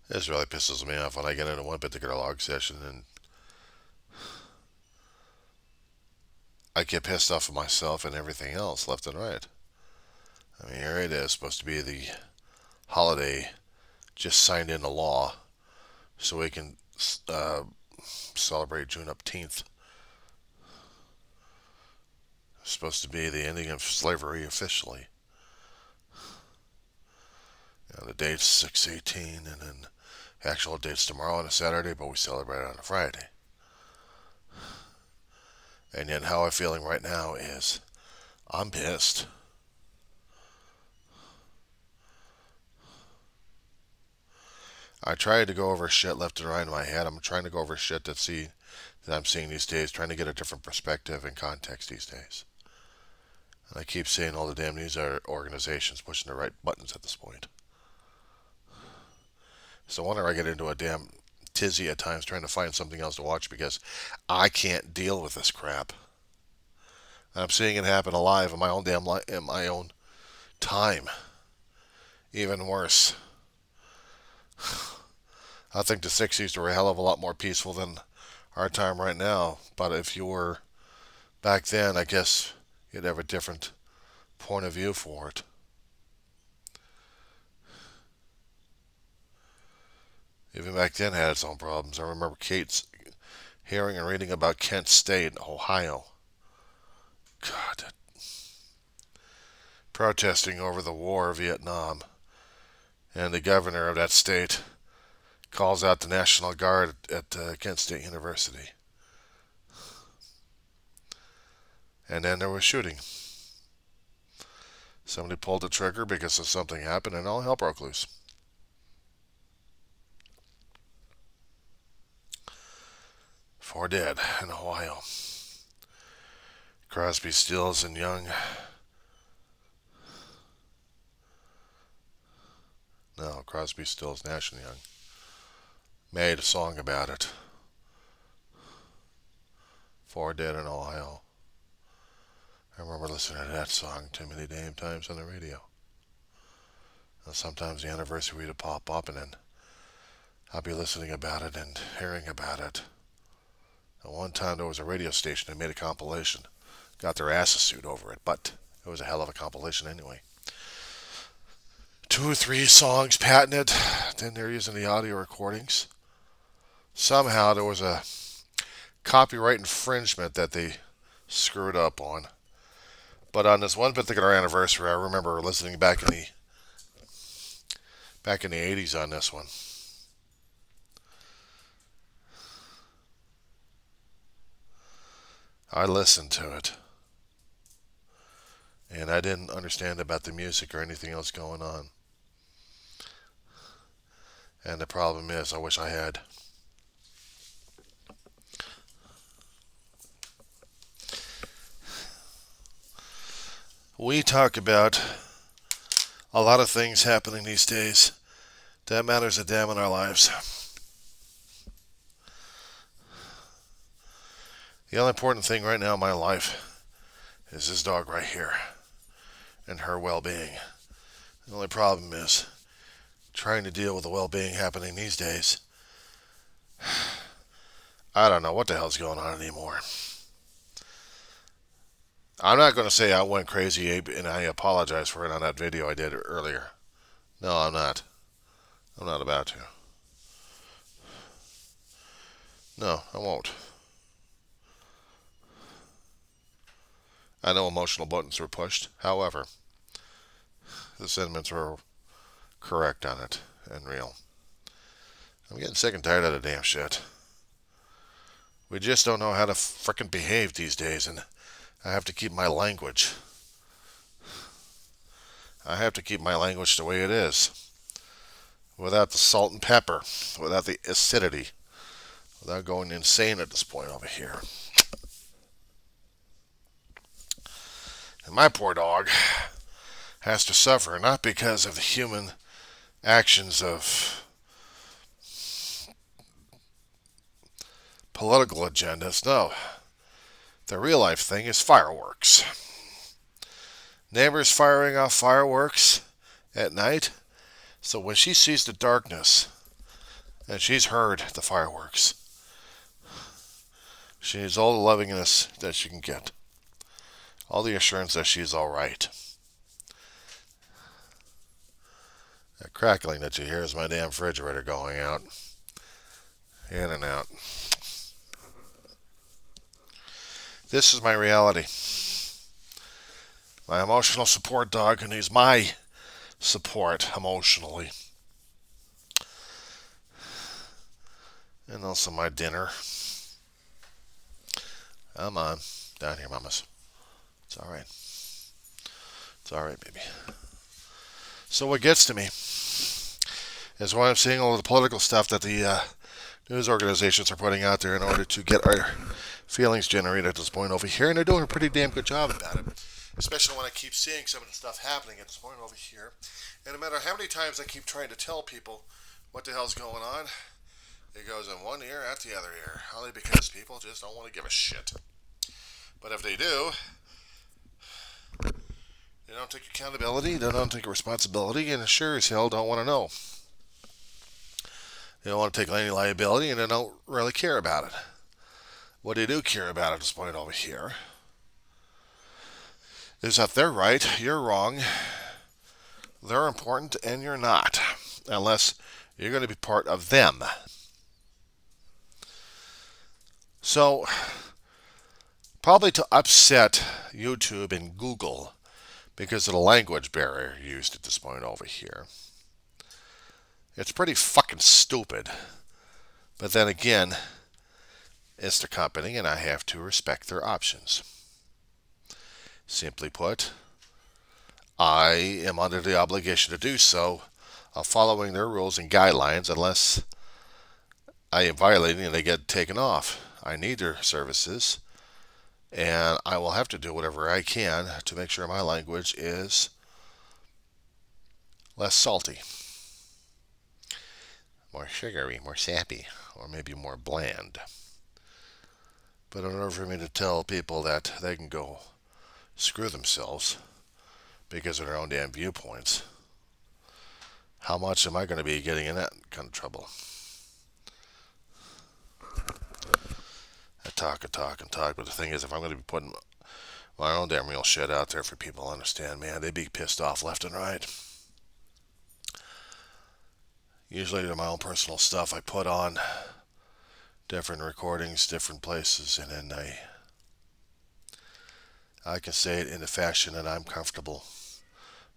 This really pisses me off when I get into one particular log session and I get pissed off at myself and everything else left and right. I mean, here it is, supposed to be the holiday just signed into law so we can uh, celebrate June Uptenth. It's supposed to be the ending of slavery officially. The date's 6/18, and then the actual date's tomorrow on a Saturday, but we celebrate it on a Friday. And yet, how I'm feeling right now is I'm pissed. I try to go over shit left and right in my head. I'm trying to go over shit that I'm seeing these days, trying to get a different perspective and context these days. And I keep seeing all the damn news organizations pushing the right buttons at this point. So I wonder I get into a damn tizzy at times trying to find something else to watch because I can't deal with this crap. And I'm seeing it happen alive in my own damn life, in my own time. Even worse. I think the 60s were a hell of a lot more peaceful than our time right now. But if you were back then, I guess you'd have a different point of view for it. Even back then had its own problems. I remember Kate's hearing and reading about Kent State, Ohio. God, protesting over the war of Vietnam. And the governor of that state calls out the National Guard at Kent State University. And then there was shooting. Somebody pulled the trigger because of something happened, and all hell broke loose. 4 dead in Ohio. Crosby, Stills, and Young. No, Crosby, Stills, Nash, and Young made a song about it. 4 dead in Ohio. I remember listening to that song too many damn times on the radio. And sometimes the anniversary would pop up, and then I'd be listening about it and hearing about it. And one time there was a radio station that made a compilation. Got their asses sued over it, but it was a hell of a compilation anyway. 2 or 3 songs patented. Then they're using the audio recordings. Somehow there was a copyright infringement that they screwed up on. But on this one particular anniversary, I remember listening back in the 80s on this one. I listened to it. And I didn't understand about the music or anything else going on. And the problem is, I wish I had. We talk about a lot of things happening these days that matters a damn in our lives. The only important thing right now in my life is this dog right here and her well-being. The only problem is trying to deal with the well-being happening these days. I don't know what the hell's going on anymore. I'm not going to say I went crazy, Abe, and I apologize for it on that video I did earlier. No, I'm not. I'm not about to. No, I won't. I know emotional buttons were pushed. However, the sentiments were correct on it and real. I'm getting sick and tired of the damn shit. We just don't know how to frickin' behave these days, and I have to keep my language. I have to keep my language the way it is. Without the salt and pepper. Without the acidity. Without going insane at this point over here. And my poor dog has to suffer not because of the human actions of political agendas. No. The real life thing is fireworks. Neighbors firing off fireworks at night. So when she sees the darkness And she's heard the fireworks. She needs all the lovingness that she can get. All the assurance that she's all right. That crackling that you hear is my damn refrigerator going out. In and out. This is my reality. My emotional support dog who needs my support emotionally. And also my dinner. Come on. Down here, mamas. It's alright. It's alright, baby. So what gets to me is why I'm seeing all the political stuff that the news organizations are putting out there in order to get our feelings generated at this point over here, and they're doing a pretty damn good job about it. Especially when I keep seeing some of the stuff happening at this point over here. And no matter how many times I keep trying to tell people what the hell's going on, it goes in one ear out the other ear. Only because people just don't want to give a shit. But if they do, they don't take accountability, they don't take responsibility, and sure as hell don't want to know. They don't want to take any liability, and they don't really care about it. What they do care about at this point over here is that they're right, you're wrong, they're important, and you're not. Unless you're going to be part of them. So, probably to upset YouTube and Google because of the language barrier used at this point over here. It's pretty fucking stupid. But then again, it's the company and I have to respect their options. Simply put, I am under the obligation to do so of following their rules and guidelines unless I am violating and they get taken off. I need their services, and I will have to do whatever I can to make sure my language is less salty, more sugary, more sappy, or maybe more bland. But in order for me to tell people that they can go screw themselves because of their own damn viewpoints, how much am I going to be getting in that kind of trouble? I talk and talk and talk, but the thing is, if I'm going to be putting my own damn real shit out there for people to understand, man, they'd be pissed off left and right. Usually to my own personal stuff, I put on different recordings, different places, and then I can say it in a fashion that I'm comfortable.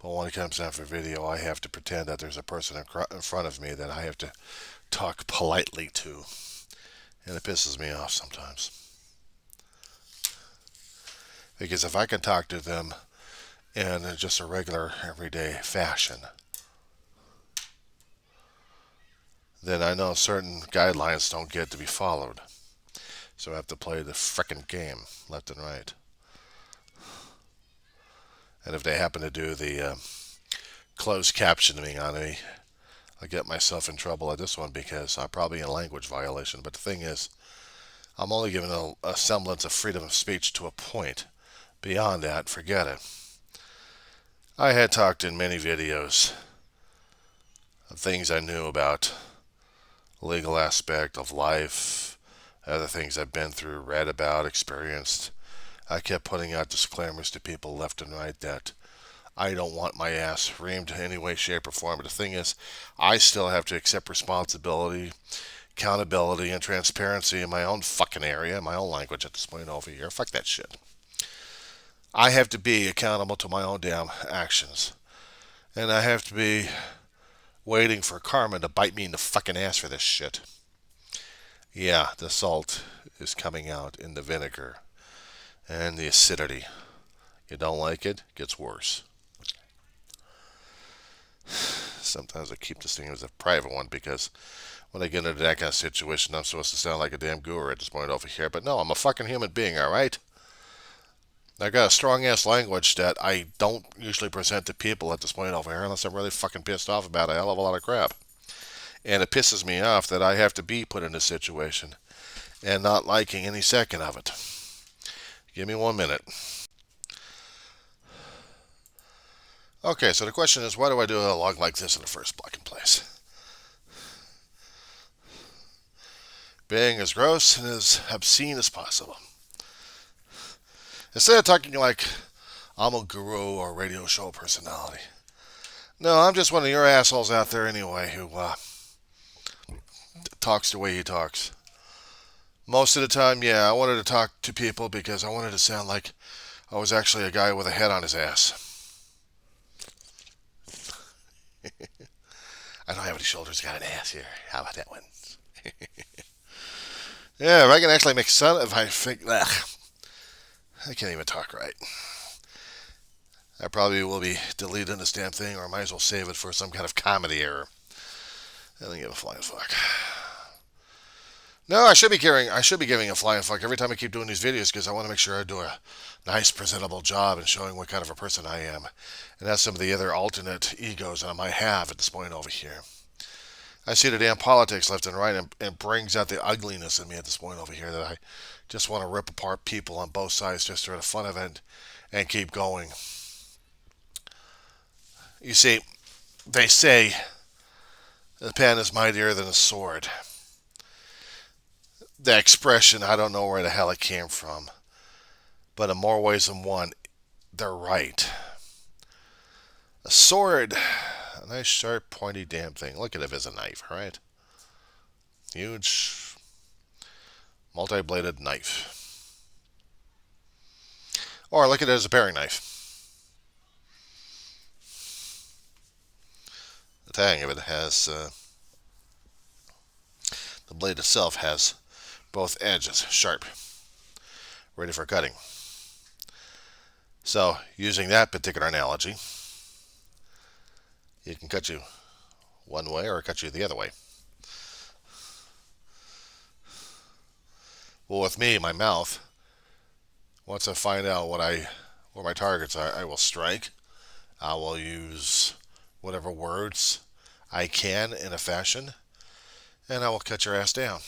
But when it comes down for video, I have to pretend that there's a person in front of me that I have to talk politely to. And it pisses me off sometimes. Because if I can talk to them in just a regular, everyday fashion, then I know certain guidelines don't get to be followed. So I have to play the frickin' game, left and right. And if they happen to do the closed captioning on me, I get myself in trouble at this one because I'm probably in language violation. But the thing is, I'm only given a semblance of freedom of speech to a point. Beyond that, forget it. I had talked in many videos of things I knew about legal aspect of life, other things I've been through, read about, experienced. I kept putting out disclaimers to people left and right that I don't want my ass reamed in any way, shape, or form. But the thing is, I still have to accept responsibility, accountability, and transparency in my own fucking area, in my own language at this point over here. Fuck that shit. I have to be accountable to my own damn actions. And I have to be waiting for karma to bite me in the fucking ass for this shit. Yeah, the salt is coming out in the vinegar. And the acidity. You don't like it, it gets worse. Sometimes I keep this thing as a private one because when I get into that kind of situation, I'm supposed to sound like a damn guru at this point over here. But no, I'm a fucking human being, alright? I got a strong-ass language that I don't usually present to people at this point over here unless I'm really fucking pissed off about a hell of a lot of crap. And it pisses me off that I have to be put in this situation and not liking any second of it. Give me 1 minute. Okay, so the question is, why do I do a log like this in the first fucking place? being as gross and as obscene as possible. Instead of talking like I'm a guru or radio show personality. No, I'm just one of your assholes out there anyway who talks the way he talks. Most of the time, yeah, I wanted to talk to people because I wanted to sound like I was actually a guy with a head on his ass. I don't have any shoulders, got an ass here. How about that one? Yeah, if I can actually make fun if I think, I can't even talk right. I probably will be deleting this damn thing, or I might as well save it for some kind of comedy error. I don't give a flying fuck. No, I should be giving a flying fuck every time I keep doing these videos because I want to make sure I do a nice, presentable job in showing what kind of a person I am. And that's some of the other alternate egos that I might have at this point over here. I see the damn politics left and right, and it brings out the ugliness in me at this point over here that I just want to rip apart people on both sides just for the fun of it and keep going. You see, they say the pen is mightier than a sword. The expression, I don't know where the hell it came from, but in more ways than one, they're right. A sword, a nice sharp pointy damn thing. Look at it as a knife, right? Huge multi-bladed knife. Or look at it as a paring knife. The tang of it has, the blade itself has both edges sharp, ready for cutting. So, using that particular analogy, it can cut you one way or cut you the other way. Well, with me, my mouth, once I find out where my targets are, I will strike. I will use whatever words I can in a fashion, and I will cut your ass down.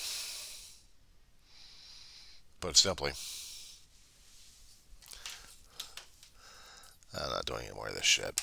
Put it simply. I'm not doing any more of this shit.